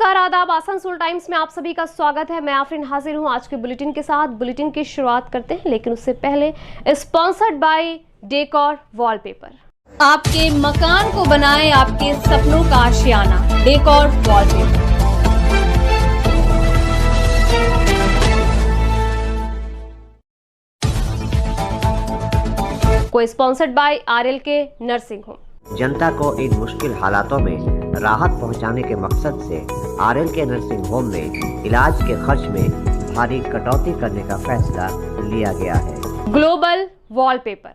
नमस्कार, आदाब। आसनसोल टाइम्स में आप सभी का स्वागत है। मैं आफरीन हाजिर हूं आज के बुलेटिन के साथ। बुलेटिन की शुरुआत करते हैं, लेकिन उससे पहले स्पॉन्सर्ड बाय डेकोर वॉलपेपर। आपके मकान को बनाए आपके सपनों का आशियाना, डेकोर वॉलपेपर। को sponsored by RLK nursing home. जनता को इन मुश्किल हालातों में राहत पहुंचाने के मकसद से RLK नर्सिंग होम में इलाज के खर्च में भारी कटौती करने का फैसला लिया गया है। Global wallpaper.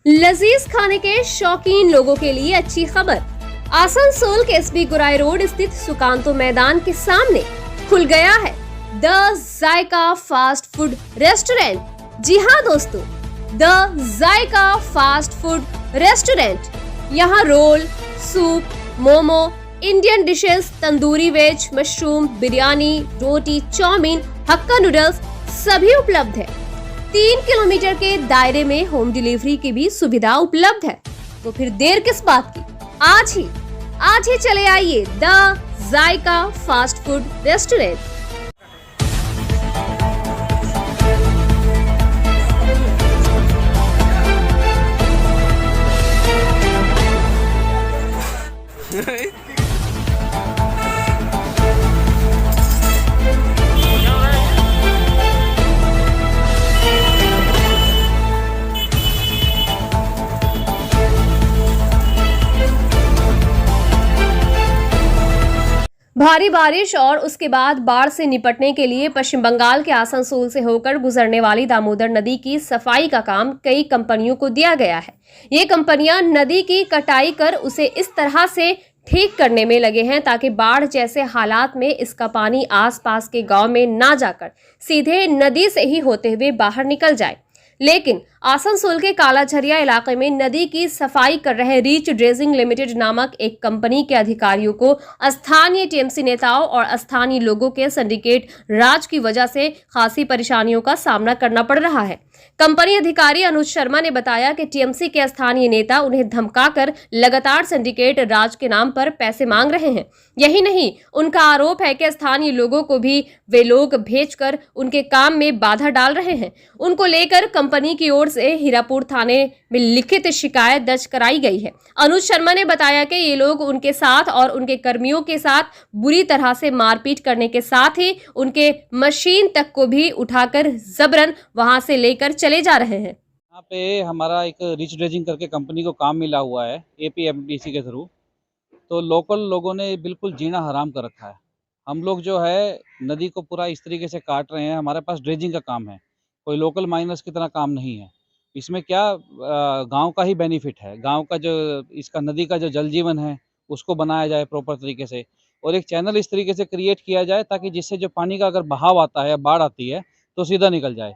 लजीज खाने के शौकीन लोगों के लिए अच्छी खबर। आसनसोल के SB गुराई रोड स्थित सुकांतो मैदान के सामने खुल गया है the JICA fast food restaurant. जी हाँ दोस्तों, the JICA fast food restaurant. यहाँ roll, soup, momo, Indian dishes, tandoori veg, mushroom, biryani, रोटी, चाउमीन, हक्का नूडल्स सभी उपलब्ध है। 3 किलोमीटर के दायरे में होम डिलीवरी की भी सुविधा उपलब्ध है। तो फिर देर किस बात की, आज ही चले आइए the JICA fast food restaurant. भारी बारिश और उसके बाद बाढ़ से निपटने के लिए पश्चिम बंगाल के आसनसोल से होकर गुजरने वाली दामोदर नदी की सफाई का काम कई कंपनियों को दिया गया है। ये कंपनियां नदी की कटाई कर उसे इस तरह से ठीक करने में लगे हैं ताकि बाढ़ जैसे हालात में इसका पानी आसपास के गांव में ना जाकर सीधे नदी से ही होते हुए बाहर निकल जाए। लेकिन आसनसोल के कालाझरिया इलाके में नदी की सफाई कर रहे रीच ड्रेजिंग लिमिटेड नामक एक कंपनी के अधिकारियों को स्थानीय TMC नेताओं और स्थानीय लोगों के सिंडिकेट राज की वजह से खासी परेशानियों का सामना करना पड़ रहा है। कंपनी अधिकारी अनुज शर्मा ने बताया कि TMC के स्थानीय नेता उन्हें धमकाकर लगातार सिंडिकेट राज के नाम पर पैसे मांग रहे हैं। यही नहीं, उनका आरोप है कि स्थानीय लोगों को भी वे लोग भेजकर उनके काम में बाधा डाल रहे हैं। उनको लेकर कंपनी की ओर से हीरापुर थाने में लिखित शिकायत दर्ज कराई गई है। अनुज शर्मा ने बताया कि ये लोग उनके साथ और उनके कर्मियों के साथ बुरी तरह से मारपीट करने के साथ ही उनके मशीन तक को भी उठाकर जबरन वहां से लेकर चले जा रहे हैं। यहाँ पे हमारा एक रिच ड्रेजिंग करके कंपनी को काम मिला हुआ है APMDC के थ्रू। तो लोकल लोगों ने बिल्कुल जीना हराम कर रखा है। हम लोग जो है नदी को पूरा इस तरीके से काट रहे हैं। हमारे पास ड्रेजिंग का काम है, कोई लोकल माइनर्स की तरह काम नहीं है। इसमें क्या गांव का ही बेनिफिट है। गांव का जो इसका नदी का जो जल जीवन है उसको बनाया जाए प्रॉपर तरीके से, और एक चैनल इस तरीके से क्रिएट किया जाए ताकि जिससे जो पानी का अगर बहाव आता है या बाढ़ आती है तो सीधा निकल जाए।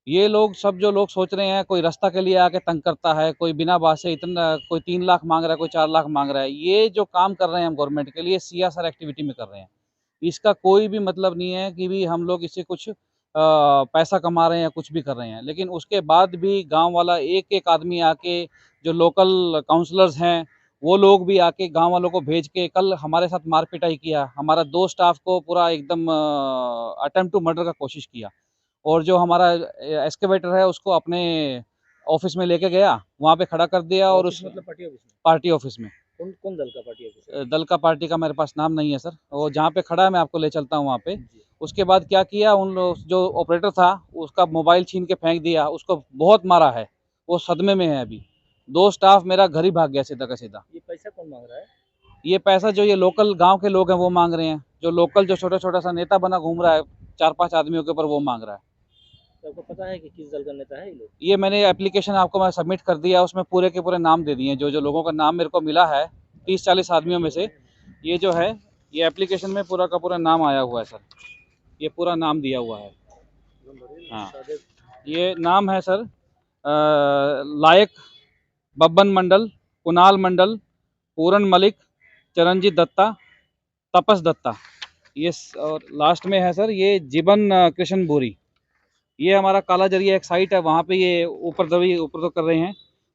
ये लोग सब जो लोग सोच रहे हैं, कोई रास्ता के लिए आके तंग करता है, कोई बिना बात से इतना, कोई 3 लाख मांग रहा है, कोई 4 लाख मांग रहा है। ये जो काम कर रहे हैं हम गवर्नमेंट के लिए CSR एक्टिविटी में कर रहे हैं। इसका कोई भी मतलब नहीं है कि भी हम लोग इससे कुछ पैसा कमा रहे हैं या कुछ भी कर रहे हैं। लेकिन उसके बाद भी गांव वाला एक एक आदमी आके, जो लोकल काउंसलर्स हैं वो लोग भी आके गांव वालों को भेज के कल हमारे साथ मारपिटाई किया। हमारा 2 स्टाफ को पूरा एकदम अटेम्प्ट टू मर्डर का कोशिश किया। और जो हमारा एक्सकेवेटर है उसको अपने ऑफिस में लेके गया, वहाँ पे खड़ा कर दिया। और उस मतलब पार्टी ऑफिस में कौन दल का पार्टी ऑफिस? दल का पार्टी का मेरे पास नाम नहीं है सर। वो जहाँ पे खड़ा है मैं आपको ले चलता हूँ वहाँ पे। उसके बाद क्या किया, उन लोग जो ऑपरेटर था उसका मोबाइल छीन के फेंक दिया, उसको बहुत मारा है, वो सदमे में है अभी। 2 स्टाफ मेरा घर ही भाग गया सीधा का सीधा। ये पैसा कौन मांग रहा है? ये पैसा जो ये लोकल गांव के लोग हैं वो मांग रहे हैं। जो लोकल जो छोटा छोटा सा नेता बना घूम रहा है 4-5 आदमियों के ऊपर, वो मांग रहा है। तो आपको पता है कि किस दल का नेता है ये लोग? ये मैंने एप्लीकेशन आपको मैं सबमिट कर दिया, उसमें पूरे के पूरे नाम दे दिए। जो जो लोगों का नाम मेरे को मिला है 30-40 आदमियों में से, ये जो है ये एप्लीकेशन में पूरा का पूरा नाम आया हुआ है सर। ये पूरा नाम दिया हुआ है। हाँ, ये नाम है सर लायक, बब्बन मंडल, कुणाल मंडल, पूरन मलिक, चरणजीत दत्ता, तपस दत्ता, और लास्ट में है सर ये जीवन कृष्ण बोरी। ये हमारा काला जरिया एक साइट है, वहाँ पे ये ऊपर तो कर रहे हैं।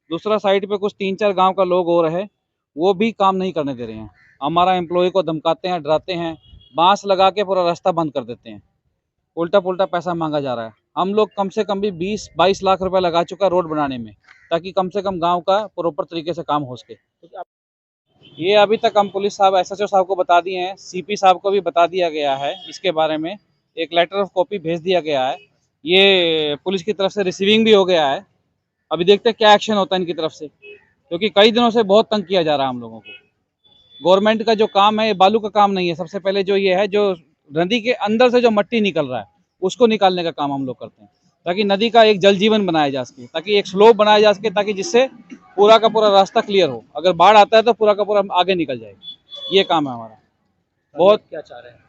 दूसरा साइट पे कुछ 3-4 गांव का लोग और है, वो भी काम नहीं करने दे रहे हैं। हमारा एम्प्लॉय को धमकाते हैं, डराते हैं, बांस लगा के पूरा रास्ता बंद कर देते हैं। उल्टा पुल्टा पैसा मांगा जा रहा है। हम लोग कम से कम भी 20-22 लाख रुपए लगा चुका है रोड बनाने में, ताकि कम से कम गांव का प्रॉपर तरीके से काम हो सके। ये अभी तक हम पुलिस साहब, एसएचओ साहब को बता दिए हैं, सीपी साहब को भी बता दिया गया है। इसके बारे में एक लेटर ऑफ कॉपी भेज दिया गया है। ये पुलिस की तरफ से रिसीविंग भी हो गया है। अभी देखते हैं क्या एक्शन होता है इनकी तरफ से, क्योंकि कई दिनों से बहुत तंग किया जा रहा है हम लोगों को। गवर्नमेंट का जो काम है ये बालू का काम नहीं है। सबसे पहले जो ये है, जो नदी के अंदर से जो मट्टी निकल रहा है उसको निकालने का काम हम लोग करते हैं, ताकि नदी का एक जल जीवन बनाया जा सके, ताकि एक स्लोप बनाया जा सके, ताकि जिससे पूरा का पूरा रास्ता क्लियर हो। अगर बाढ़ आता है तो पूरा का पूरा आगे निकल जाएगा। ये काम है हमारा। बहुत क्या चाह रहे हैं?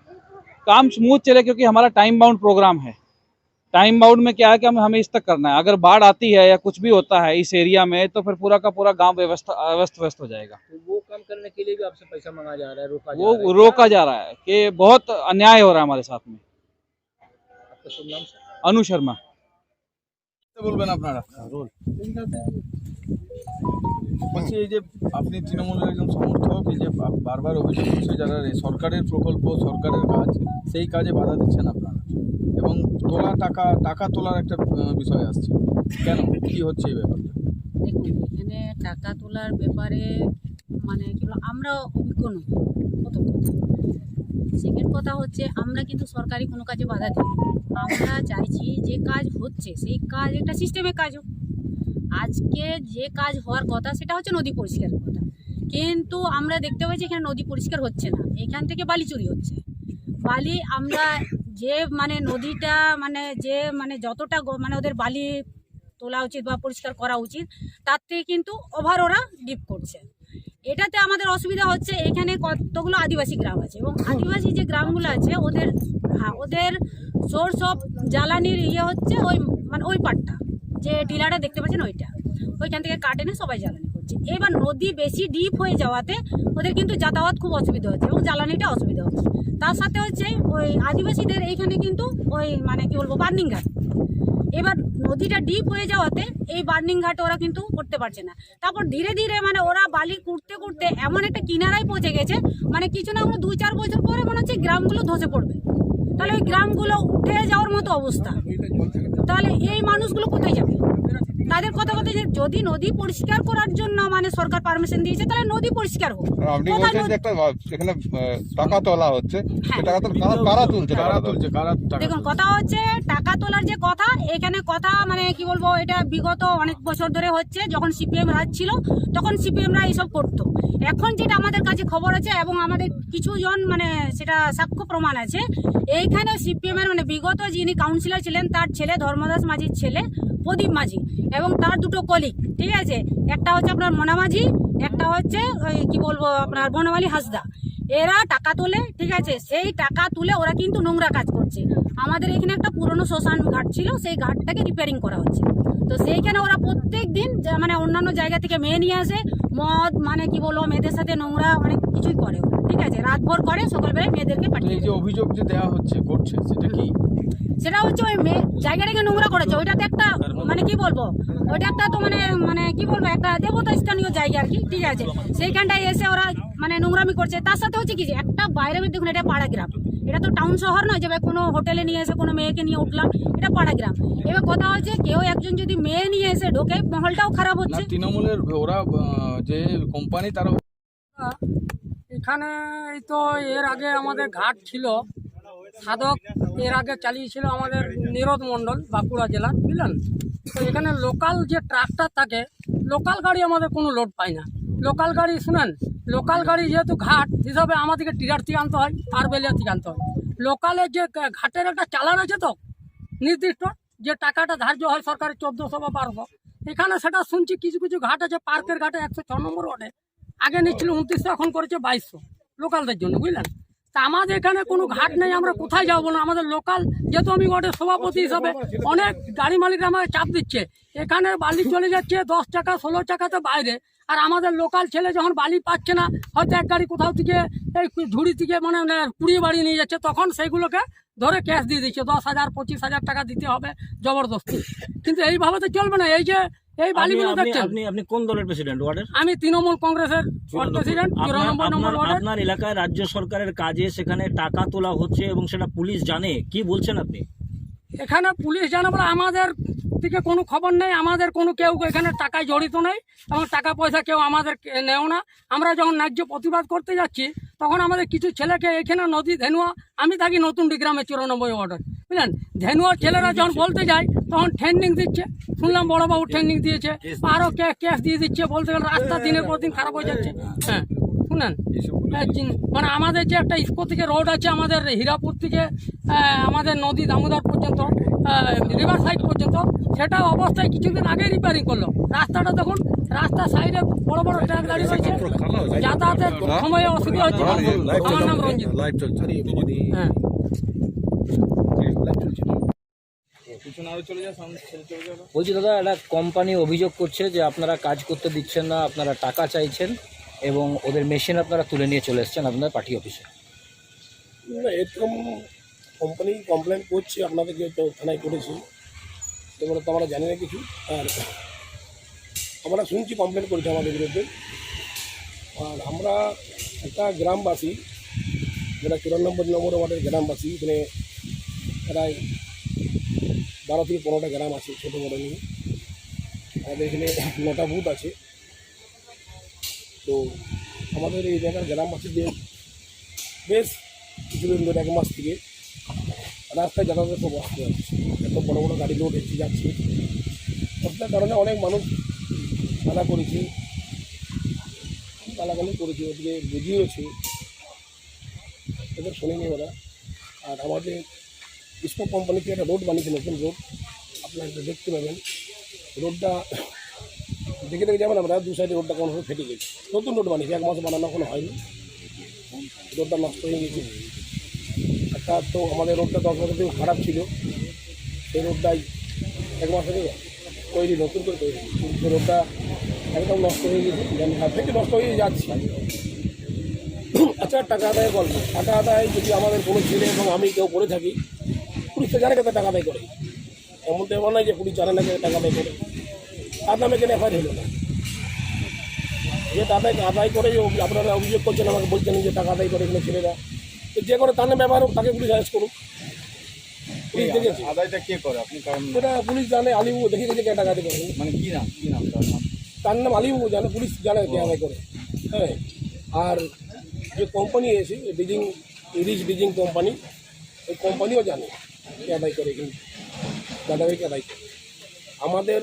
काम स्मूथ चले, क्योंकि हमारा टाइम बाउंड प्रोग्राम है। टाइम बाउंड में क्या है कि हमें इस तक करना है। अगर बाढ़ आती है या कुछ भी होता है इस एरिया में, तो फिर पूरा का पूरा गांव अस्त व्यस्त हो जाएगा। तो वो काम करने के लिए भी आपसे पैसा मांगा जा रहा है, रोका जा रहा है? वो रोका जा रहा है कि बहुत अन्याय हो रहा है हमारे साथ में। आपका शुभ नाम सर? अनु शर्मा। বলবেন আপনারা বলছি এই যে আপনি তৃণমূলের একজন সমর্থক, এই যে বারবার অভিযোগ করছে যারা এই সরকারের প্রকল্প, সরকারের কাজ, সেই কাজে বাধা দিচ্ছেন আপনারা, এবং টাকা তোলার একটা বিষয় আসছে, কেন, কি হচ্ছে এই ব্যাপারটা? দেখুন, এখানে টাকা তোলার ব্যাপারে মানে কি বলবো, আমরা অভিজ্ঞ নই। প্রথম কথা। সেকেন্ড কথা হচ্ছে, আমরা কিন্তু সরকারি কোনো কাজে বাধা দিই না। আমরা চাইছি যে কাজ হচ্ছে সেই কাজ একটা সিস্টেমে কাজ হোক। আজকে যে কাজ হওয়ার কথা সেটা হচ্ছে নদী পরিষ্কারের কথা, কিন্তু আমরা দেখতে পাচ্ছি এখানে নদী পরিষ্কার হচ্ছে না। এখান থেকে বালি চুরি হচ্ছে। বালি আমরা যে মানে নদীটা মানে যতটা মানে ওদের বালি তোলা উচিত বা পরিষ্কার করা উচিত, তার থেকে কিন্তু ওভার ওরা ডিপ করছে। এটাতে আমাদের অসুবিধা হচ্ছে। এখানে কতগুলো আদিবাসী গ্রাম আছে, এবং আদিবাসী যে গ্রামগুলো আছে ওদের সোর্স অফ জ্বালানির হচ্ছে ওই পাটটা, যে টিলাটা দেখতে পাচ্ছেন ওইখান থেকে কাটে না সবাই জ্বালানি করছে। এবার নদী বেশি ডিপ হয়ে যাওয়াতে ওদের কিন্তু যাতায়াত খুব অসুবিধা হচ্ছে এবং জ্বালানিটা অসুবিধা হচ্ছে। তার সাথে হচ্ছে ওই আদিবাসীদের এইখানে কিন্তু ওই মানে কি বলবো বার্নিং ঘাট। এবার নদীটা ডিপ হয়ে যাওয়াতে এই বার্নিং ঘাট ওরা কিন্তু করতে পারছে না। তারপর ধীরে ধীরে মানে ওরা বালি কুড়তে কুড়তে এমন একটা কিনারায় পৌঁছে গেছে, মানে কিছু না হলো 2-4 বছর পরে মনে হচ্ছে গ্রামগুলো ধসে পড়বে। তাহলে ওই গ্রামগুলো উঠে যাওয়ার মতো অবস্থা। তাহলে এই মানুষগুলো কোথায় যাবে? তাদের কথা বলতে যে যদি নদী পরিষ্কার করার জন্য মানে সরকার পারমিশন দিয়েছে, তাহলে নদী পরিষ্কার হোক। আপনি বলছেন যে একটা এখানে টাকা তোলা হচ্ছে, টাকা তো কারা তুলছে? দেখুন, কথা হচ্ছে টাকা তোলার যে কথা, এখানে কথা মানে কি বলবো, এটা বিগত অনেক বছর ধরে হচ্ছে। যখন সিপিএম রাজ ছিল তখন সিপিএমরা এইসব করতো। এখন যেটা আমাদের কাছে খবর আছে এবং আমাদের কিছু জন মানে সেটা সাক্ষ্য প্রমাণ আছে, এইখানে সিপিএম এর মানে বিগত যিনি কাউন্সিলর ছিলেন তার ছেলে ধর্মদাস মাঝির ছেলে প্রদীপ মাঝি এবং তার দুটো কলিগ, ঠিক আছে, একটা হচ্ছে আপনার মনা মাঝি, একটা হচ্ছে ওই কি বলবো আপনার বনমালী হাসদা। এরা টাকা তোলে, ঠিক আছে, সেই টাকা তুলে ওরা কিন্তু নোংরা কাজ করছে। আমাদের এখানে একটা পুরনো শ্মশান ঘাট ছিল, সেই ঘাটটাকে রিপেয়ারিং করা হচ্ছে। তো সেইখানে ওরা প্রত্যেক দিন মানে অন্যান্য জায়গা থেকে মেয়ে নিয়ে আসে, মদ মানে কি বলবো মেয়েদের সাথে নোংরা অনেক কিছুই করে, ঠিক আছে, রাতভর করে, সকালবেলায় মেয়েদেরকে পাঠিয়ে এই যে অভিযোগ যে দেওয়া করছে সেটা কি? সেটা হচ্ছে ওই জায়গাটাকে নোংরা করেছে। ওইটাতে একটা মানে কি বলবো, ওইটা একটা তো মানে কি বলবো একটা দেবতা স্থানীয় জায়গা আর কি, ঠিক আছে, সেইখানটায় এসে ওরা মানে নোংরামি করছে। তার সাথে হচ্ছে কি যে একটা বাইরে দেখুন, এটা পাড়া গ্রাম, এটা তো টাউন শহর নয় যে ভাই কোনো হোটেলে নিয়ে এসে কোনো মেয়েকে নিয়ে উঠলাম, এটা পাড়া গ্রাম। এবার কথা হচ্ছে কেউ একজন যদি মেয়ে নিয়ে এসে ঢোকে, মহলটাও খারাপ হচ্ছে। তৃণমূলের ওরা যে কোম্পানি তারা এখানে এই তো এর আগে আমাদের ঘাট ছিল সাধক, এর আগে চালিয়েছিল আমাদের নিরোদ মণ্ডল বাঁকুড়া জেলা, বুঝলেন। তো এখানে লোকাল যে ট্রাক্টর থাকে, লোকাল গাড়ি আমাদের কোনো লোড পায় না। লোকাল গাড়ি শুনেন, লোকাল গাড়ি যেহেতু ঘাট হিসাবে আমাদেরকে টিরার থেকে আনতে হয়, আরবেলিয়া থেকে আনতে হয়। লোকালের যে ঘাটের একটা চালান আছে তো নির্দিষ্ট, যে টাকাটা ধার্য হয় সরকারের 1400 বা 1200, এখানে সেটা শুনছি কিছু কিছু ঘাট আছে, পার্কের ঘাটে 106 নম্বর ওয়ার্ডে আগে নিচ্ছিল 2900, এখন করেছে 2200 লোকালদের জন্য, বুঝলেন। তা আমাদের এখানে কোনো ঘাট নেই, আমরা কোথায় যাবো না। আমাদের লোকাল, যেহেতু আমি ওয়ার্ডের সভাপতি হিসাবে, অনেক গাড়ি মালিকরা আমাকে চাপ দিচ্ছে, এখানে বালি চলে যাচ্ছে 10 টাকা 16 টাকাতে বাইরে, আর আমাদের লোকাল ছেলে যখন বালি পাচ্ছে না, হয়তো এক গাড়ি কোথাও থেকে এই ঝুড়ি থেকে মানে 20 বাড়ি নিয়ে যাচ্ছে, তখন সেইগুলোকে ধরে ক্যাশ দিয়ে দিচ্ছে, 10,000 25,000 টাকা দিতে হবে জবরদস্তি। কিন্তু এইভাবে তো চলবে না। এই যে এই বালিগুলো দেখছেন, আপনি কোন দলের প্রেসিডেন্ট ওয়ার্ডের? আমি তৃণমূল কংগ্রেসের প্রেসিডেন্ট, 94 নম্বর ওয়ার্ডের। আপনার এলাকায় রাজ্য সরকারের কাজে সেখানে টাকা তোলা হচ্ছে এবং সেটা পুলিশ জানে, কি বলছেন আপনি? এখানে পুলিশ জানে বলে আমাদের থেকে কোনো খবর নেই, আমাদের কোনো কেউ এখানে টাকায় জড়িত নেই এবং টাকা পয়সা কেউ আমাদের নেও না। আমরা যখন ন্যায্য প্রতিবাদ করতে যাচ্ছি, তখন আমাদের কিছু ছেলেকে এখানে নদী ধেনুয়া, আমি থাকি নতুন ডিগ্রামে 94 ওয়ার্ডের, বুঝলেন, ধেনুয়ার ছেলেরা যখন বলতে যায় তখন ট্রেনিং দিচ্ছে, শুনলাম বড়বাবু ট্রেনিং দিয়েছে, আরও ক্যাশ দিয়ে দিচ্ছে, বলতে গেলে রাস্তা দিনের পর দিন খারাপ হয়ে যাচ্ছে। হ্যাঁ শুনেন, মানে আমাদের যে একটা ইস্কো থেকে রোড আছে আমাদের হীরাপুর থেকে আমাদের নদী দামোদর পর্যন্ত, রিভার সাইড পর্যন্ত, সেটা অবস্থায় কিছুদিন আগে রিপেয়ারিং করলো। রাস্তাটা দেখুন, রাস্তার সাইডে বড় বড় ট্রাক গাড়ি রয়েছে, যাতায়াতের সময়ে অসুবিধা হচ্ছে। আমার নাম রঞ্জিত। হ্যাঁ, বলছি দাদা, একটা কোম্পানি অভিযোগ করছে যে আপনারা কাজ করতে দিচ্ছেন না, আপনারা টাকা চাইছেন এবং ওদের মেশিন আপনারা তুলে নিয়ে চলে এসেছেন আপনাদের পার্টি অফিসে। না, এরকম কোম্পানি কমপ্লেন করছে, আপনাদেরকে তো থানায় করেছি, সেগুলো তো আমরা জানি না কিছু। আর আমরা শুনছি কমপ্লেন করেছে আমাদের বিরুদ্ধে। আর আমরা একটা গ্রামবাসী, যেটা 94 নম্বর ওয়ার্ডের গ্রামবাসী, এখানে প্রায় 12 থেকে 15টা গ্রাম আছে, ছোটো বড়ো নিয়ে। আমাদের এখানে 9টা বুথ আছে। তো আমাদের এই জায়গার গ্রামবাসীদের বেশ কিছুদিন ধরে 1 মাস থেকে রাস্তায় যাতায়াতের খুব অসুবিধা হচ্ছে। এত বড় বড় গাড়ি লোড এসে যাচ্ছে, তার কারণে অনেক মানুষ গালা করেছে, গালাগালি করেছে, ওদিকে বুঝিয়েছে, এদের শোনেনি ওরা। আর আমাদের ইস্কো কোম্পানি থেকে একটা রোড বানিয়েছে, নতুন রোড, আপনারা এটা দেখতে পাবেন। রোডটা দেখে দেখে যাবেন আমরা, 2 সাইডে রোডটা কোনোভাবে ফেটে গেছে। নতুন রোড বানিয়েছে, 1 মাস বানানো এখনো হয়নি, রোডটা নষ্ট হয়ে গেছে। একটা তো আমাদের রোডটা 10 বছর থেকে খারাপ ছিল, সেই রোডটাই 1 মাস থেকে তৈরি, নতুন করে তৈরি, সেই রোডটা একদম নষ্ট হয়ে গেছে, থেকে নষ্ট হয়ে যাচ্ছে। আচ্ছা, টাকা আদায় গল্প, টাকা আদায় যদি আমাদের কোনো ছেলে এবং আমি কেউ করে থাকি, পুলিশ তো জানে কেন টাকা আদায় করে, এমন তো এমন নয় যে পুলিশ জানে না যে টাকা আদায় করে, তার নামে কেন এফআইআর হলো না। যে আদায় করে আপনারা অভিযোগ করছেন, আমাকে বলছেন যে টাকা আদায় করে এগুলো ছেলেরা, তো যে করে তার নামে ব্যবহার হোক, তাকে পুলিশ অ্যারেস্ট করুক। পুলিশ দেখেছে আদায়টা কে করে আপনি? কারণ সেটা পুলিশ জানে, আলিবাবু দেখে গেছে কে টাকা আদায় করে। মানে কি নাম তার নাম আলিবাবু জানে, পুলিশ জানে কে আদায় করে। হ্যাঁ, আর যে কোম্পানি এসে রিচ ডিজিং কোম্পানি, ওই কোম্পানিও জানে কে আদায় করে, কিন্তু দাদাভাইকে আদায় করে। আমাদের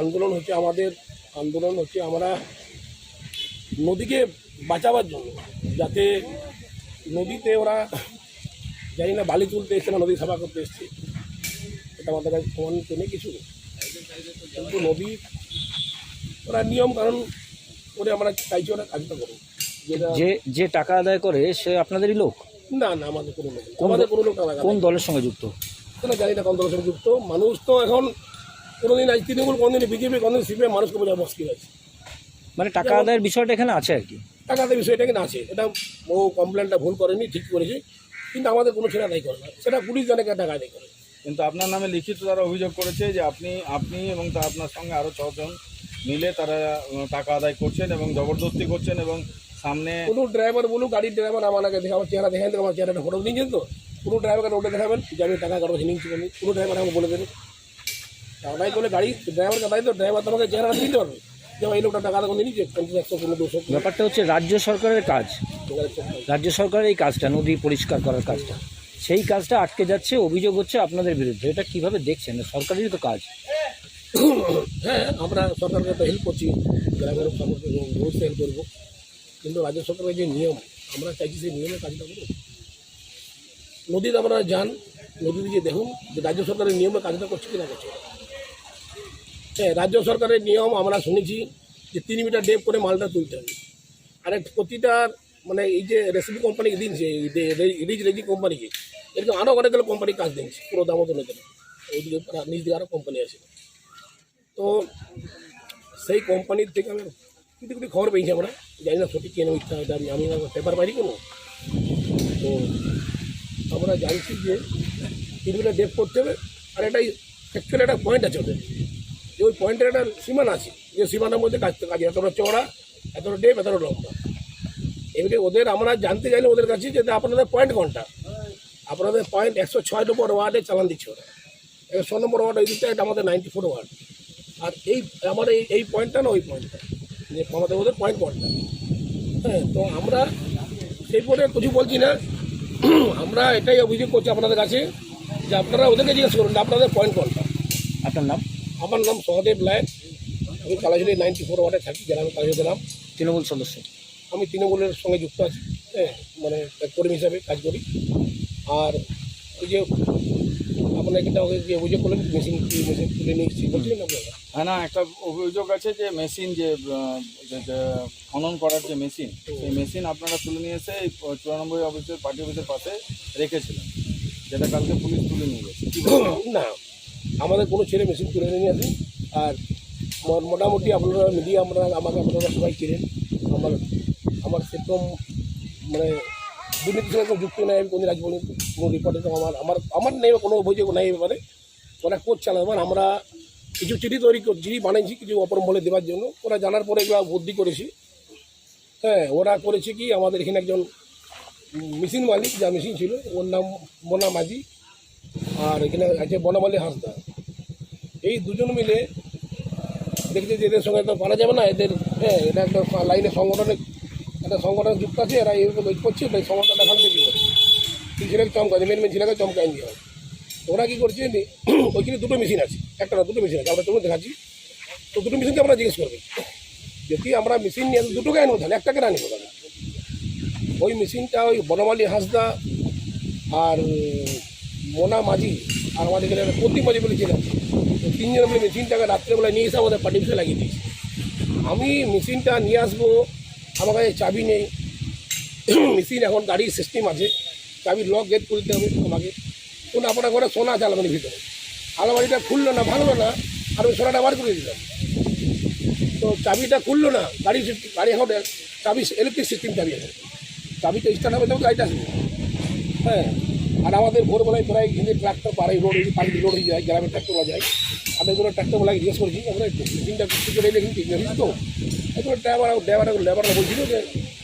আন্দোলন হচ্ছে আমরা নদীকে বাঁচাবার জন্য, যাতে নদীতে ওরা জানি না বালি তুলতে এসছে না নদী সাফা করতে এসছে, এটা আমাদের কাছে প্রমাণ তো নেই কিছু, কিন্তু নদী ওরা নিয়ম কারণ করে আমরা চাইছি ওরা কাজটা করুন। যেটা যে টাকা আদায় করে সে আপনাদেরই লোক? না না, আমাদের কোনো লোক, আমাদের কোনো লোক টাকা কোন দলের সঙ্গে যুক্ত? জানি না কোন দলের সঙ্গে যুক্ত। মানুষ তো এখন কোনোদিন আজ তৃণমূল, কোনোদিন বিজেপি, কোনোদিন সিপিএম, মানুষকে বোঝা মুশকিল আছে। মানে টাকা আদায়ের বিষয়টা এখানে আছে আর কি, টাকা আদায়ের বিষয়টা কিন্তু আছে। এটা ও কমপ্লেনটা ভুল করেনি, ঠিক করেছে, কিন্তু আমাদের কোনো ছেলে আদায় করে না, সেটা পুলিশ জানে কে টাকা আদায় করে। কিন্তু আপনার নামে লিখিত তারা অভিযোগ করেছে যে আপনি এবং আপনার সঙ্গে আরও 6 জন মিলে তারা টাকা আদায় করছেন এবং জবরদস্তি করছেন, এবং সামনে কোনো ড্রাইভার বলুক, গাড়ির ড্রাইভার আমাকে দেখে, আমার চেহারা দেখেন, আমার চেহারাটা ফটো নিয়েছেন তো, কোনো ড্রাইভারকে রোডে দেখাবেন যে আমি টাকা কারো নিচ্ছি, কোনো ড্রাইভার আমাকে বলে দেবে আদায় করলে গাড়ি ড্রাইভারকে আদায়, তো ড্রাইভার তোমাকে চেহারা দিতে পারবে যে এই লোকটা টাকা করে নিচ্ছে 50, 100, 200। ব্যাপারটা হচ্ছে রাজ্য সরকারের কাজ, রাজ্য সরকারের এই কাজটা, নদী পরিষ্কার করার কাজটা, সেই কাজটা আটকে যাচ্ছে, অভিযোগ হচ্ছে আপনাদের বিরুদ্ধে। এটা কিভাবে দেখছেন? সরকারেরই তো কাজ। হ্যাঁ, আমরা সরকারকে তো হেল্প করছি, ড্রাইভারের অবশ্যই হেল্প করবো, কিন্তু রাজ্য সরকারের যে নিয়ম, আমরা চাইছি সেই নিয়মে কাজটা করবো। নদীতে আপনারা যান, নদীতে গিয়ে দেখুন যে রাজ্য সরকারের নিয়মে কাজটা করছে কিনা করছে। হ্যাঁ, রাজ্য সরকারের নিয়ম আমরা শুনেছি যে 3 মিটার ডেপ করে মালটা তুলতে হবে, আর প্রতিটা মানে এই যে রেসিপি কোম্পানিকে দিনছে রিচ রেজি কোম্পানিকে, এরকম আরও অনেকগুলো কোম্পানি কাজ দিচ্ছে পুরো দামোদর নদীতে, ওইদিকে নিজ দিকে আরও কোম্পানি আছে। তো সেই কোম্পানির থেকে আমি কিছু কিছু খবর পেয়েছি, আমরা জানি না সঠিক কেন মিথ্যা, আমি পেপার পাইনি কোনো। তো আমরা জানছি যে তিনগুলো ডেপ করতে হবে, আর এটাই অ্যাকচুয়ালি একটা পয়েন্ট আছে ওদের, যে ওই পয়েন্টের একটা সীমানা আছে, যে সীমানার মধ্যে কাজ এতটা চওড়া, এতটা ডেপ, এতটা লম্বা। এবারে ওদের আমরা জানতে চাইলে ওদের কাছে যে আপনাদের পয়েন্ট কোনটা, আপনাদের পয়েন্ট 106 নম্বর ওয়ার্ডে চালান দিচ্ছে ওরা, 100 নম্বর ওয়ার্ড ওই দিকটা, এটা আমাদের 94 ওয়ার্ড। আর এই আমার এই পয়েন্টটা না ওই পয়েন্টটা, যে আমাদের ওদের পয়েন্ট কোনটা। হ্যাঁ, তো আমরা সেই পরে কিছু বলছি না, আমরা এটাই অভিযোগ করছি আপনাদের কাছে যে আপনারা ওদেরকে জিজ্ঞেস করুন আপনাদের পয়েন্ট কোনটা। আপনার নাম? আমার নাম সহদেব লায়ক, আমি কালাঝুলি 94 ওয়ার্ডে থাকি, গ্রামে কাজ দিলাম। তৃণমূল সদস্য? আমি তৃণমূলের সঙ্গে যুক্ত আছি, হ্যাঁ, মানে কর্মী হিসাবে কাজ করি। আর ওই যে আপনার এটা যে অভিযোগ করলেন মেশিন তুলে নিয়েছি বলছিলেন আপনারা? হ্যাঁ, না, একটা অভিযোগ আছে যে মেশিন যে খনন করার যে মেশিন, সেই মেশিন আপনারা তুলে নিয়ে এসে এই 94 অফিসের পার্টি অফিসের পাশে রেখেছিলেন, যেটা কালকে পুলিশ তুলে নিয়ে গেছে। না, আমাদের কোনো ছেলে মেশিন তুলে নিয়ে আসে। আর মোটামুটি আপনারা মিডিয়া আমাকে আপনারা সবাই চেনেন, আমার সেরকম মানে দুর্নীতির সঙ্গে কোনো যুক্ত নেই, আমি কোনদিন আজ বলি কোনো রিপোর্টে তো আমার নেই, কোনো অভিযোগ নেই ব্যাপারে। ওরা করছে চালাবেন, আমরা কিছু চিঠি বানিয়েছি কিছু অপরমহলে দেওয়ার জন্য। ওরা জানার পরে এগুলো বুদ্ধি করেছি। হ্যাঁ, ওরা করেছে কি, আমাদের এখানে একজন মেশিন মালিক, যা মেশিন ছিল ওর নাম মোনা মাঝি, আর এখানে আছে বনমালী হাঁসদা। এই দুজন মিলে দেখছে যে এদের সঙ্গে তো পারা যাবে না, এদের হ্যাঁ এটা একটা লাইনে একটা সংগঠন যুক্ত আছে, এরা এইরকম করছে, তাই সংগঠনটা ভাঙতে কী করে তিন ছেলেকে চমকাছে, মেন ছেলেকে চমকায় দিয়ে হয়। ওরা কী করছে, ওইখানে দুটো মেশিন আছে, একটা না দুটো মেশিন আছে, আমরা তোমার দেখাচ্ছি। তো দুটো মেশিনকে আমরা জিজ্ঞেস করবো, যদি আমরা মেশিন নিয়ে দুটোকে আনবো তাহলে একটাকে আনবো তাহলে। ওই মেশিনটা ওই বনমালী হাঁসদা আর মোনা মাঝি আর আমাদের এখানে প্রতি মাঝি বলে ছিলাম, তিনজন মিলে মেশিনটাকে রাত্রেবেলায় নিয়ে এসে আমাদের পার্টি অফিসে লাগিয়ে দিয়েছি। আমি মেশিনটা নিয়ে আসবো, আমার কাছে চাবি নেই, মেশিন এখন গাড়ির সিস্টেম আছে, চাবি লক গেট করে দিতে হবে আমাকে। কোনো আপনার ঘরে সোনা আছে আলমারির ভিতরে, আলমারিটা খুললো না, ভাঙলো না, আর ওই সোনাটা বার করে দিলাম। তো চাবিটা খুললো না, গাড়ি এখন চাবি ইলেকট্রিক সিস্টেম চাবি আছে, চাবিটা স্টার্ট হবে তবে গাড়িটা আসবে। হ্যাঁ, আর আমাদের ভোরবেলায় প্রায় কিন্তু ট্রাক্টর পাড়াই রোড এই পাড়ি রোড হয়ে যায়, গ্রামের ট্রাক্টররা যায়, আমাদের কোনো ট্রাক্টরওয়ালাকে জিজ্ঞেস করেছি আমরা মেশিনটা বিক্রি করে এলে কিন্তু মেশিন তো এগুলো লেবাররা বলছিল যে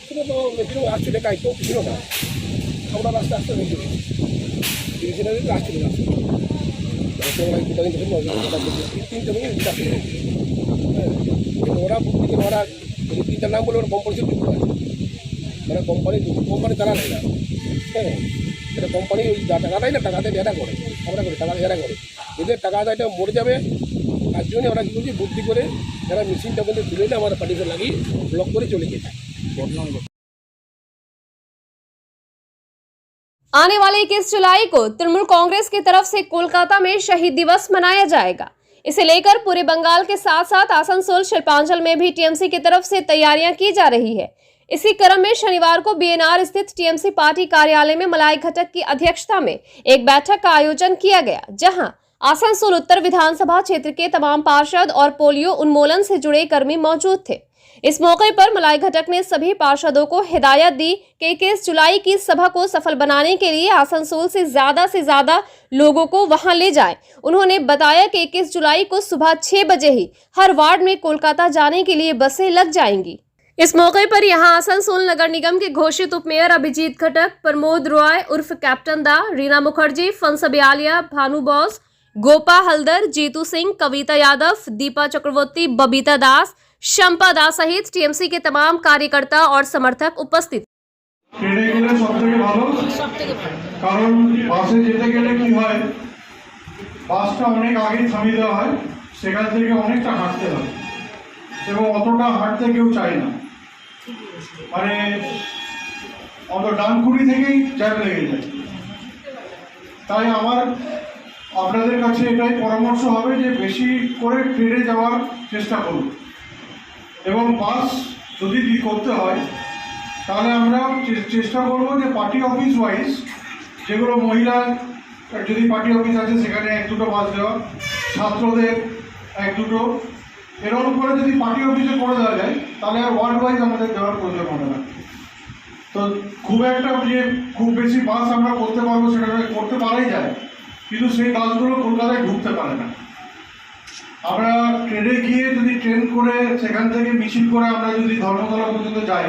সেটা তো মেশিনও আসছে দেখায়, কেউ ছিল না, আমরা রাস্তা আসতে মেশিন মেশিনারি আসছে না, তিনটা মিনিট হ্যাঁ, ওরা বুদ্ধি ওরা তিনটার নাম বলে ওরা কম্পানিতে যুক্ত আছে, মানে কোম্পানি তারা নেয় না। হ্যাঁ, এটা কোম্পানি ওই টাকা দেয় না, টাকা দেয় এটা করে, আমরা করি টাকা দেয় করে, এদের টাকা দেয়টা মরে যাবে, তার জন্য ওরা কী করছে বুদ্ধি করে যারা মেশিনটা বলতে তুলে নিয়ে আমাদের পার্টিতে লাগিয়ে ব্লক করে চলে গেছে। आने वाले 21 जुलाई को तृणमूल कांग्रेस की तरफ से कोलकाता में शहीद दिवस मनाया जाएगा। इसे लेकर पूरे बंगाल के साथ साथ आसनसोल शिल्पांचल में भी टीएमसी की तरफ से तैयारियां की जा रही है। इसी क्रम में शनिवार को बीएनआर स्थित टीएमसी पार्टी कार्यालय में मलाई घटक की अध्यक्षता में एक बैठक का आयोजन किया गया, जहां आसनसोल उत्तर विधानसभा क्षेत्र के तमाम पार्षद और पोलियो उन्मूलन से जुड़े कर्मी मौजूद थे। इस मौके पर मलाई घटक ने सभी पार्षदों को हिदायत दी कि 21 जुलाई की सभा को सफल बनाने के लिए आसनसोल से ज्यादा लोगों को वहां ले जाएं। उन्होंने बताया कि 21 जुलाई को सुबह 6 बजे ही हर वार्ड में कोलकाता जाने के लिए बसें लग जाएंगी। इस मौके पर यहां आसनसोल नगर निगम के घोषित उपमेयर अभिजीत खटक, प्रमोद रॉय उर्फ कैप्टन दा, रीना मुखर्जी, फंसबियालिया, भानु बॉस, गोपा हल्दर, जीतू सिंह, कविता यादव, दीपा चक्रवर्ती, बबीता दास, शंपा दास सहित टीएमसी के तमाम कार्यकर्ता और समर्थक उपस्थित। ট্রেনে গেলে সবথেকে ভালো, কারণ বাসে যেতে গেলে কি হয়, বাসটা অনেক আগে থামিয়ে দেওয়া হয়, সেখান থেকে অনেকটা হাঁটতে হয় এবং অতটা হাঁটতে কেউ চায় না, মানে অত ডানকুড়ি থেকেই জ্যাম লেগে যায়। তাই আমার আপনাদের কাছে এটাই পরামর্শ হবে যে বেশি করে ট্রেনে যাওয়ার চেষ্টা করুন, এবং বাস যদি করতে হয় তাহলে আমরা চেষ্টা করবো যে পার্টি অফিস ওয়াইজ যেগুলো মহিলা যদি পার্টি অফিস আছে সেখানে 1-2টো বাস দেওয়া, ছাত্রদের 1-2টো, এরকম করে যদি পার্টি অফিসে করে দেওয়া যায় তাহলে আর ওয়ার্ড ওয়াইজ আমাদের দেওয়ার প্রয়োজন হবে না। তো খুব একটা যে খুব বেশি বাস আমরা করতে পারবো সেটা করতে পারাই যায়, কিন্তু সেই বাসগুলো কলকাতায় ঢুকতে পারে না। আমরা ট্রেনে গিয়ে যদি ট্রেন করে সেখান থেকে মিছিল করে আমরা যদি ধর্মতলা পর্যন্ত যাই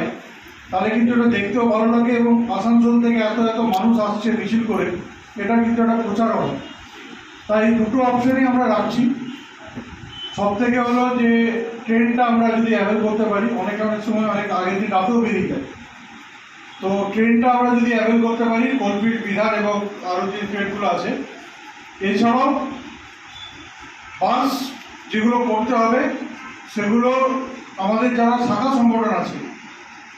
তাহলে কিন্তু এটা দেখতেও ভালো লাগে এবং আসানসোল থেকে এত এত মানুষ আসছে মিছিল করে, এটা কিন্তু একটা প্রচার হবে। তাই দুটো অপশনই আমরা রাখছি। সব থেকে হলো যে ট্রেনটা আমরা যদি অ্যাভেল করতে পারি, অনেক সময় অনেক আগের দিন রাতেও বেরিয়ে যায়, তো ট্রেনটা আমরা যদি অ্যাভেল করতে পারি কোলফিল্ড, বিধান এবং আরও যে ট্রেনগুলো আছে। এছাড়াও বাস যেগুলো করতে হবে সেগুলো আমাদের যারা শাখা সংগঠন আছে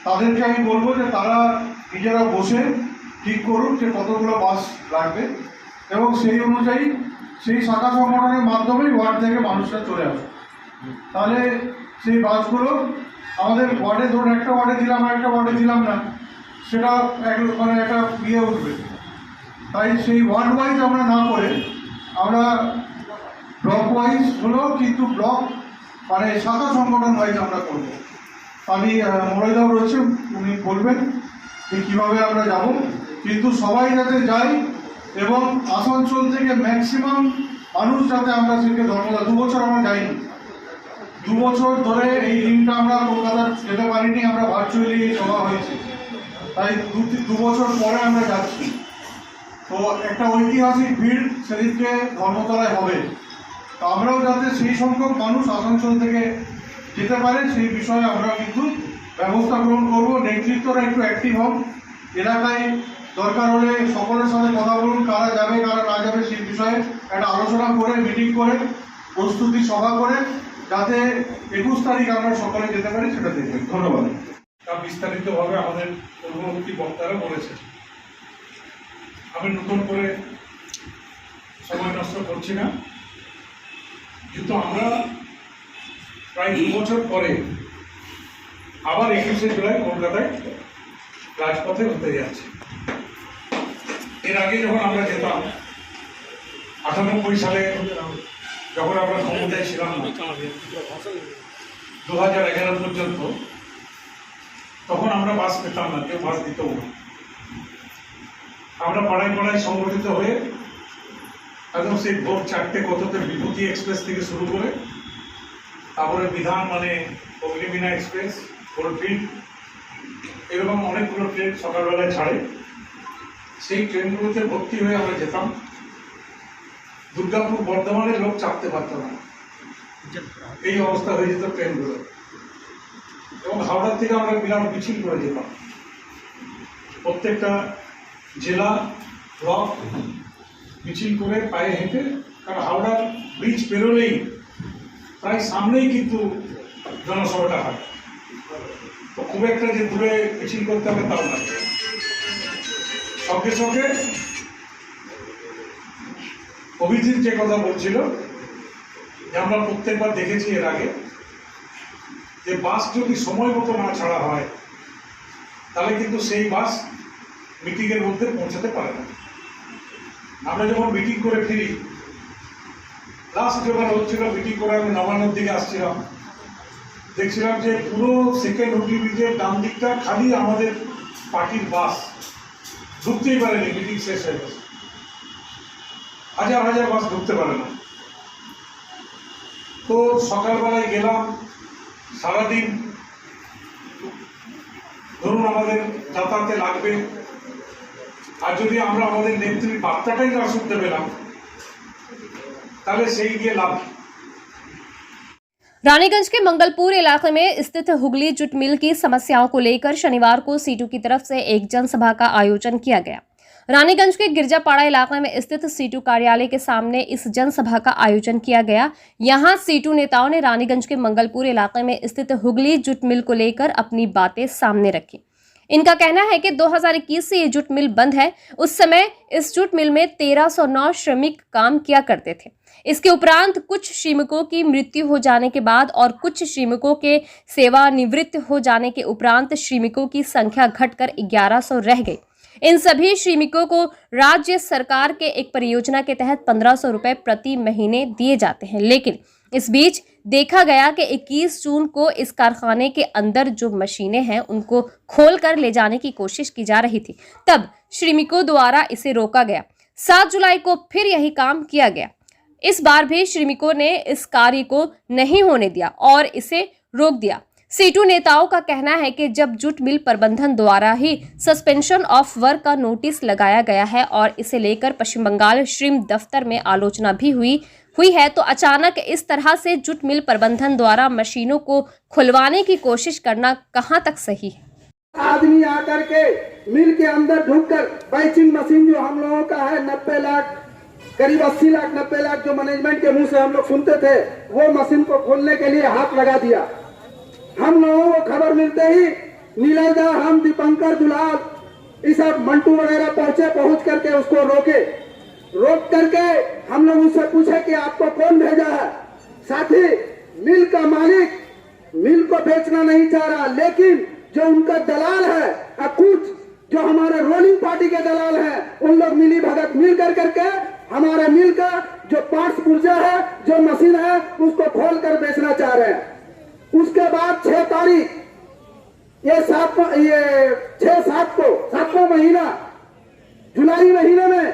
তাদেরকে আমি বলবো যে তারা নিজেরা বসে ঠিক করুন যে কতগুলো বাস লাগবে এবং সেই অনুযায়ী সেই শাখা সংগঠনের মাধ্যমেই ওয়ার্ড থেকে মানুষরা চলে আসে। তাহলে সেই বাসগুলো আমাদের ওয়ার্ডে ধরুন একটা ওয়ার্ডে দিলাম আর একটা ওয়ার্ডে দিলাম না, সেটা মানে একটা ইয়ে উঠবে। তাই সেই ওয়ার্ড ওয়াইজ আমরা না করে আমরা ব্লক ওয়াইজ হলেও কিন্তু ব্লক মানে শাখা সংগঠন ওয়াইজ আমরা করবো। আমি মরৈদাও রয়েছে, উনি বলবেন যে কীভাবে আমরা যাব, কিন্তু সবাই যাতে যাই এবং আসানসোল থেকে ম্যাক্সিমাম মানুষ যাতে আমরা সেকে ধর্মতলা 2 বছর আমরা যাইনি, 2 বছর ধরে এই দিনটা আমরা কলকাতা যেতে পারিনি, আমরা ভার্চুয়ালি সভা হয়েছে, তাই 2 বছর পরে আমরা যাচ্ছি। তো একটা ঐতিহাসিক ভিড় সেদিনকে ধর্মতলায় হবে, তো আমরাও যাতে সেই সংখ্যক মানুষ আসানসোল থেকে যেতে পারে সেই বিষয়ে আমরা কিন্তু ব্যবস্থা গ্রহণ করবো। নেতৃত্বরা একটু অ্যাক্টিভ হন, এলাকায় দরকার হলে সকলের সাথে কথা বলুন, কারা যাবে কারা না যাবে সেই বিষয়ে একটা আলোচনা করে মিটিং করে প্রস্তুতি সভা করে যাতে 21 তারিখ আমরা সকলে যেতে পারি সেটা দেখবেন। ধন্যবাদ। তা বিস্তারিতভাবে আমাদের পূর্ববর্তী বক্তারা বলেছেন, আমি নতুন করে সময় নষ্ট করছি না, কিন্তু আমরা প্রায় 2 বছর পরে আবার 21শে জুলাই কলকাতায় রাজপথে হতে যাচ্ছে। এর আগে যখন আমরা যেতাম 98 সালে যখন আমরা ক্ষমতায় ছিলাম না 2011 পর্যন্ত, তখন আমরা বাস পেতাম না, কেউ বাস দিত না। আমরা পাড়ায় পাড়ায় সংগঠিত হয়ে একদম সেই ভোর 4টে কততে বিভূতি এক্সপ্রেস থেকে শুরু করে তারপরে বিধান মানে অগ্নিবীণা এক্সপ্রেস, কোলফিল্ড, এরকম অনেকগুলো ট্রেন সকালবেলায় ছাড়ে। সেই ট্রেনগুলোতে ভর্তি হয়ে আমরা যেতাম। দুর্গাপুর বর্ধমানের লোক চাপতে পারত না, এই অবস্থা হয়ে যেত ট্রেনগুলো। এবং হাওড়ার থেকে আমরা বিরাট মিছিল করে যেতাম, প্রত্যেকটা জেলা ব্লক মিছিল করে পায়ে হেঁটে, কারণ হাওড়ার ব্রিজ পেরোলেই প্রায় সামনেই কিন্তু জনসভাটা হয়, তো খুব একটা যে দূরে মিছিল করতে হবে তাও না। সঙ্গে সঙ্গে অভিজিৎ যে কথা বলছিল যে আমরা প্রত্যেকবার দেখেছি এর আগে যে বাস যদি সময় মতো না ছাড়া হয় তাহলে কিন্তু সেই বাস মিটিংয়ের মধ্যে পৌঁছাতে পারে না। আমরা যখন মিটিং করে ফিরি, লাস্ট যখন হচ্ছিল মিটিং করে আমি নবান্নর দিকে আসছিলাম, দেখছিলাম যে পুরো সেকেন্ড হুগলি ব্রিজের ডান দিকটা খালি আমাদের পার্টির বাস, ঢুকতেই পারেনি। মিটিং শেষ হয়ে গেছে, হাজার হাজার বাস ঢুকতে পারে না। তো সকালবেলায় গেলাম, সারাদিন ধরুন আমাদের যাতায়াতে লাগবে, আর যদি আমরা আমাদের নেত্রীর বার্তাটাই না শুনতে পেলাম তাহলে সেই গিয়ে লাভ। रानीगंज के मंगलपुर इलाके में स्थित हुगली जूट मिल की समस्याओं को लेकर शनिवार को सीटू की तरफ से एक जनसभा का आयोजन किया गया। रानीगंज के गिरजापाड़ा इलाके में स्थित सीटू कार्यालय के सामने इस जनसभा का आयोजन किया गया। यहां सीटू नेताओं ने रानीगंज के मंगलपुर इलाके में स्थित हुगली जूट मिल को लेकर अपनी बातें सामने रखी। इनका कहना है कि 2021 से ये जूट मिल बंद है। उस समय इस जूट मिल में 1309 श्रमिक काम किया करते थे। इसके उपरांत कुछ श्रमिकों की मृत्यु हो जाने के बाद और कुछ श्रमिकों के सेवानिवृत्त हो जाने के उपरांत श्रमिकों की संख्या घटकर 1100 रह गई। इन सभी श्रमिकों को राज्य सरकार के एक परियोजना के तहत 1500 रुपए प्रति महीने दिए जाते हैं। लेकिन इस बीच देखा गया कि 21 जून को इस कारखाने के अंदर जो मशीनें हैं उनको खोलकर ले जाने की कोशिश की जा रही थी। तब श्रमिकों द्वारा इसे रोका गया। 7 जुलाई को फिर यही काम किया गया। इस बार भी श्रमिकों ने इस कार्य को नहीं होने दिया और इसे रोक दिया। सीटू नेताओं का कहना है कि जब जूट मिल प्रबंधन द्वारा ही सस्पेंशन ऑफ वर्क का नोटिस लगाया गया है और इसे लेकर पश्चिम बंगाल श्रम दफ्तर में आलोचना भी हुई है, तो अचानक इस तरह से जूट मिल प्रबंधन द्वारा मशीनों को खुलवाने की कोशिश करना कहां तक सही है। आदमी आकर के मिल के अंदर ढुककर बैचिंग मशीन जो हम लोगों का है 90 लाख करीब 80 लाख 90 लाख जो मैनेजमेंट के मुंह से हम लोग सुनते थे, वो मशीन को खोलने के लिए हाथ लगा दिया। हम लोगों को खबर मिलते ही नीलयदा, हम दीपंकर दुलाल, ये सब मंटू वगैरह पहुंच करके उसको रोक करके हम लोग उससे पूछे कि आपको कौन भेजा है। साथी मिल का मालिक मिल को बेचना नहीं चाह रहा, लेकिन जो उनका दलाल है कुछ जो हमारे रोलिंग पार्टी के दलाल हैं, उन लोग मिली भगत मिल करके हमारे मिल का जो पार्ट्स पुर्जा है, जो मशीन है, उसको खोल कर बेचना चाह रहे हैं। उसके बाद 6 तारीख ये 7वां महीना जुलाई महीने में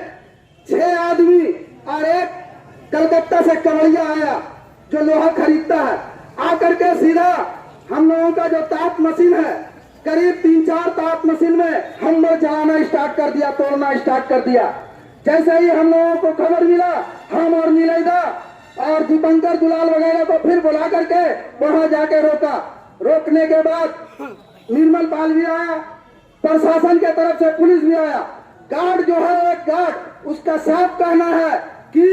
6 आदमी और एक कलकत्ता से कवड़िया आया जो लोहा खरीदता है, आकर के सीधा हम लोगों का जो ताप मशीन है, करीब 3-4 ताप मशीन में हम लोग जलाना स्टार्ट कर दिया, तोड़ना स्टार्ट कर दिया। जैसे ही हम लोगों को खबर मिला, हम और नीलयदा और दीपंकर दुलाल वगैरह को फिर बुला करके वहां जाके रोका। रोकने के बाद निर्मल पाल भी आया, प्रशासन के तरफ से पुलिस भी आया। गार्ड जो है, एक गार्ड, उसका साफ कहना है कि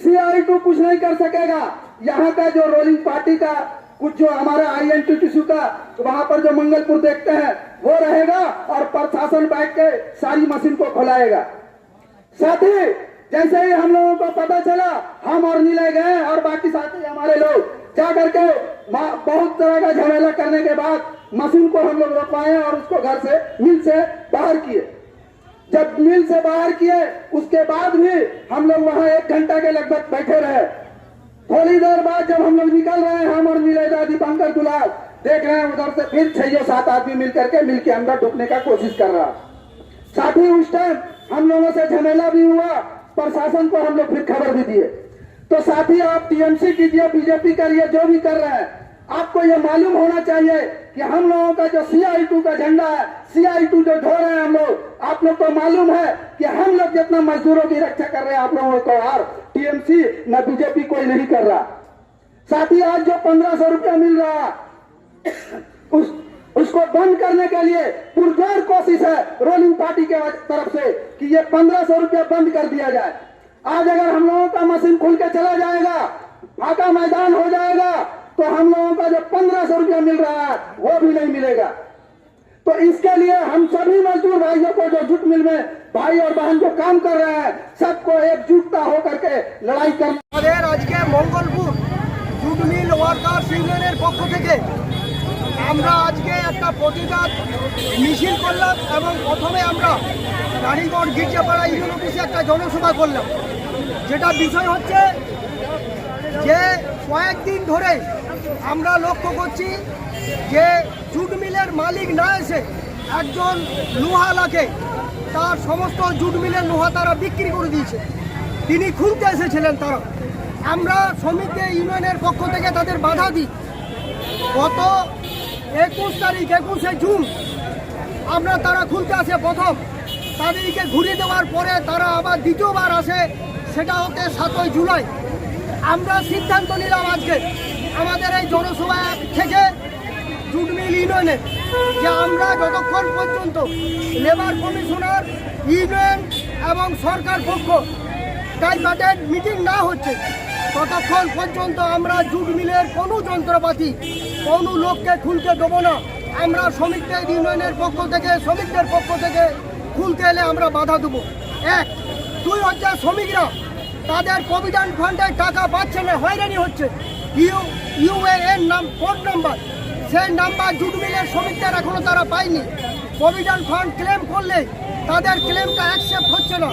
CI2 कुछ नहीं कर सकेगा। यहाँ का जो रोलिंग पार्टी का कुछ जो हमारा INTTC का वहां पर जो मंगलपुर देखते हैं वो रहेगा और प्रशासन बैठ के सारी मशीन को खोलाएगा। साथ ही जैसे ही हम लोगों को पता चला, हम और नीले गए और बाकी साथी हमारे लोग जा करके बहुत तरह का झमेला करने के बाद मशीन को हम लोग रोकवाए और उसको घर से मिल से बाहर किए। जब मिल से बाहर किए उसके बाद भी हम लोग वहां 1 घंटा के लगभग बैठे रहे। थोड़ी देर बाद जब हम लोग निकल रहे हैं, हम और नीलयदा दीपंकर दुलाल देख रहे हैं उधर से फिर 6-7 आदमी मिल करके मिल के अंदर ढुकने का कोशिश कर रहा। साथ ही उस टाइम हम लोगों से झमेला भी हुआ, प्रशासन को हम लोग फिर खबर भी दिए। तो साथी आप TMC कीजिए, बीजेपी करिए, जो भी कर रहे हैं, आपको ये मालूम होना चाहिए कि हम लोगों का जो CI2 का झंडा है, CI2 जो ढो रहे हैं हम लोग, आप लोग को मालूम है कि हम लोग जितना मजदूरों की रक्षा कर रहे हैं आप लोगों को, और TMC न बीजेपी कोई नहीं कर रहा। साथ ही आज जो 1500 रुपया मिल रहा उसको बंद करने के लिए पुरजोर कोशिश है रोलिंग पार्टी के तरफ से कि ये 1500 रुपया बंद कर दिया जाए। आज अगर हम लोगों का मशीन खुल के चला जाएगा, फाका मैदान हो जाएगा, तो हम लोगों का जो 1500 रुपया मिल रहा है वो भी नहीं मिलेगा। तो इसके लिए हम सभी मजदूर भाइयों को जो जूट मिल में भाई और बहन जो काम कर रहे हैं, सबको एकजुटता होकर के लड़ाई करना। आज के मंगलपुर जूट मिल ওয়ার্কার্স ইউনিয়নের পক্ষ থেকে আমরা আজকে একটা প্রতিবাদ মিছিল করলাম এবং প্রথমে আমরা রানীগঞ্জ গির্জাপাড়া ইউনিয়ন অফিসে একটা জনসভা করলাম। যেটা বিষয় হচ্ছে যে কয়েকদিন ধরে আমরা লক্ষ্য করছি যে জুট মিলের মালিক না এসে একজন লোহালাকে তার সমস্ত জুট মিলের লোহা তারা বিক্রি করে দিয়েছে। তিনি খুলতে এসেছিলেন। তারা আমরা শ্রমিক ইউনিয়নের পক্ষ থেকে তাদের বাধা দিই। গত 21 তারিখ 21শে জুন আমরা তারা খুলতে আসে প্রথম, তাদেরকে ঘুরিয়ে দেওয়ার পরে তারা আবার দ্বিতীয়বার আসে, সেটা হতে 7ই জুলাই। আমরা সিদ্ধান্ত নিলাম আজকে আমাদের এই জনসভা থেকে জুট মিল ইউনিয়নে যে আমরা যতক্ষণ পর্যন্ত লেবার কমিশনার ইউনিয়ন এবং সরকার পক্ষ ডাইভার্টেড মিটিং না হচ্ছে ততক্ষণ পর্যন্ত আমরা জুট মিলের কোনো যন্ত্রপাতি কোনো লোককে খুলতে দেবো না আমরা শ্রমিকদের ইউনিয়নের পক্ষ থেকে শ্রমিকদের পক্ষ থেকে খুলতে এলে আমরা বাধা দেবো। এক, দুই হচ্ছে শ্রমিকরা তাদের প্রভিডেন্ট ফান্ডের টাকা পাচ্ছে না, হয়রানি হচ্ছে। ইউএএন কোড নাম্বার, সেই নাম্বার জুট মিলের শ্রমিকদের এখনো তারা পায়নি। প্রভিডেন্ট ফান্ড ক্লেম করলে তাদের ক্লেমটা অ্যাকসেপ্ট হচ্ছে না।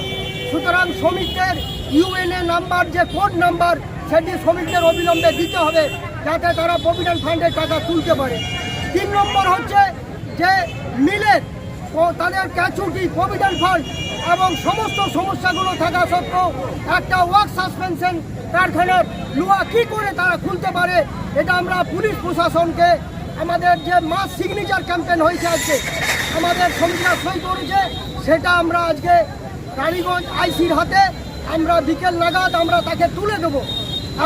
সুতরাং শ্রমিকদের ইউএনএ নাম্বার যে কোড নাম্বার সেটি শ্রমিকদের অবিলম্বে দিতে হবে যাতে তারা প্রভিডেন্ট ফান্ডের টাকা তুলতে পারে। 3 নম্বর হচ্ছে যে মিলের তাদের ক্যাচুইটি প্রভিডেন্ট ফান্ড এবং সমস্ত সমস্যাগুলো থাকা সত্ত্বেও একটা ওয়ার্ক সাসপেনশন কারখানার লোহা কী করে তারা খুলতে পারে, এটা আমরা পুলিশ প্রশাসনকে আমাদের যে মাস সিগনেচার ক্যাম্পেইন হয়েছে আজকে আমাদের শ্রমিকরা সই করেছে, সেটা আমরা আজকে রানীগঞ্জ আইসির হাতে আমরা বিকেল নাগাদ আমরা তাকে তুলে দেবো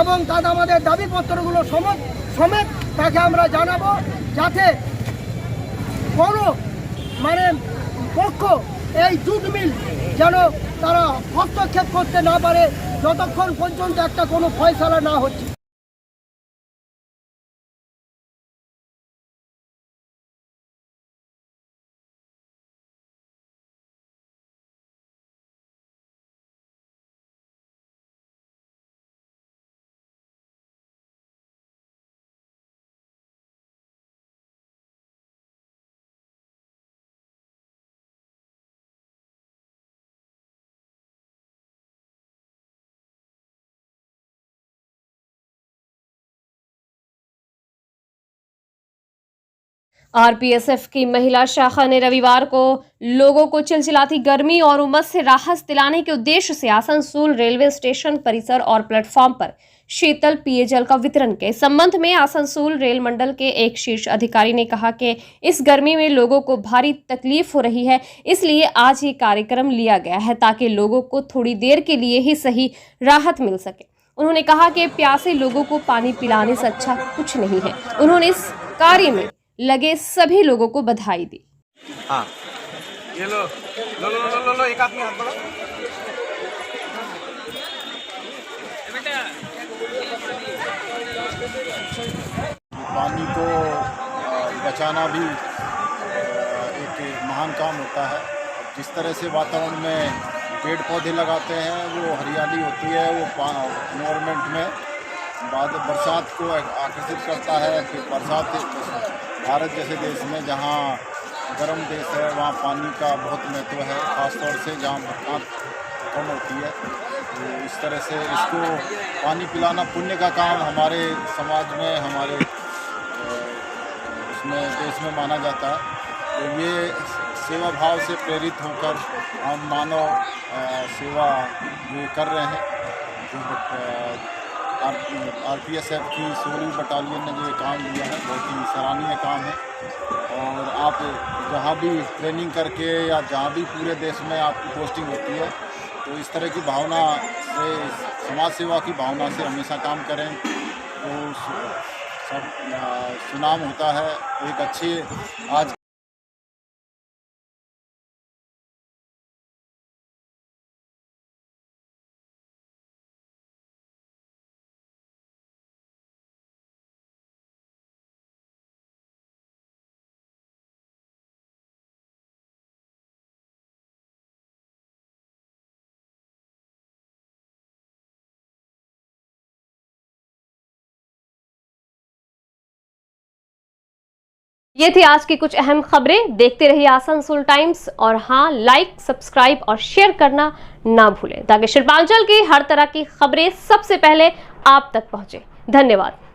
এবং তাতে আমাদের দাবিপত্রগুলো সমেত তাকে আমরা জানাবো যাতে কোনো পক্ষ এই জুট মিল যেন তারা হস্তক্ষেপ করতে না পারে যতক্ষণ পর্যন্ত একটা কোনো ফয়সালা না হচ্ছে। आरपीएसएफ की महिला शाखा ने रविवार को लोगों को चिलचिलाती गर्मी और उमस से राहत दिलाने के उद्देश्य से आसनसोल रेलवे स्टेशन परिसर और प्लेटफॉर्म पर शीतल पेयजल का वितरण किया। इस संबंध में आसनसोल रेल मंडल के एक शीर्ष अधिकारी ने कहा कि इस गर्मी में लोगों को भारी तकलीफ हो रही है, इसलिए आज ये कार्यक्रम लिया गया है ताकि लोगों को थोड़ी देर के लिए ही सही राहत मिल सके। उन्होंने कहा कि प्यासे लोगों को पानी पिलाने से अच्छा कुछ नहीं है। उन्होंने इस कार्य में लगे सभी लोगों को बधाई दी। हाँ, ये लो एक आदमी हाथ बढ़ाओ। पानी को बचाना भी एक महान काम होता है। जिस तरह से वातावरण में पेड़ पौधे लगाते हैं वो हरियाली होती है, वो एनवायरनमेंट में बाद बरसात को आकर्षित करता है। फिर बरसात भारत जैसे देश में जहाँ गर्म देश है वहाँ पानी का बहुत महत्व है, ख़ासतौर से जहाँ बरसात कम होती है। तो इस तरह से इसको पानी पिलाना पुण्य का काम हमारे समाज में हमारे उसमें देश में माना जाता है। तो ये सेवा भाव से प्रेरित होकर हम मानव सेवा ये कर रहे हैं। आरपीएसएफ की 16वीं बटालियन ने जो ये काम लिया है बहुत ही सराहनीय काम है। और आप जहाँ भी ट्रेनिंग करके या जहाँ भी पूरे देश में आपकी पोस्टिंग होती है तो इस तरह की भावना से समाज सेवा की भावना से हमेशा काम करें तो सब सुनाम होता है। एक अच्छे आज ये थी आज की कुछ अहम खबरें। देखते रहिए आसनसोल टाइम्स और हाँ, लाइक, सब्सक्राइब और शेयर करना ना भूलें ताकि शिल्पांचल की हर तरह की खबरें सबसे पहले आप तक पहुंचे। धन्यवाद।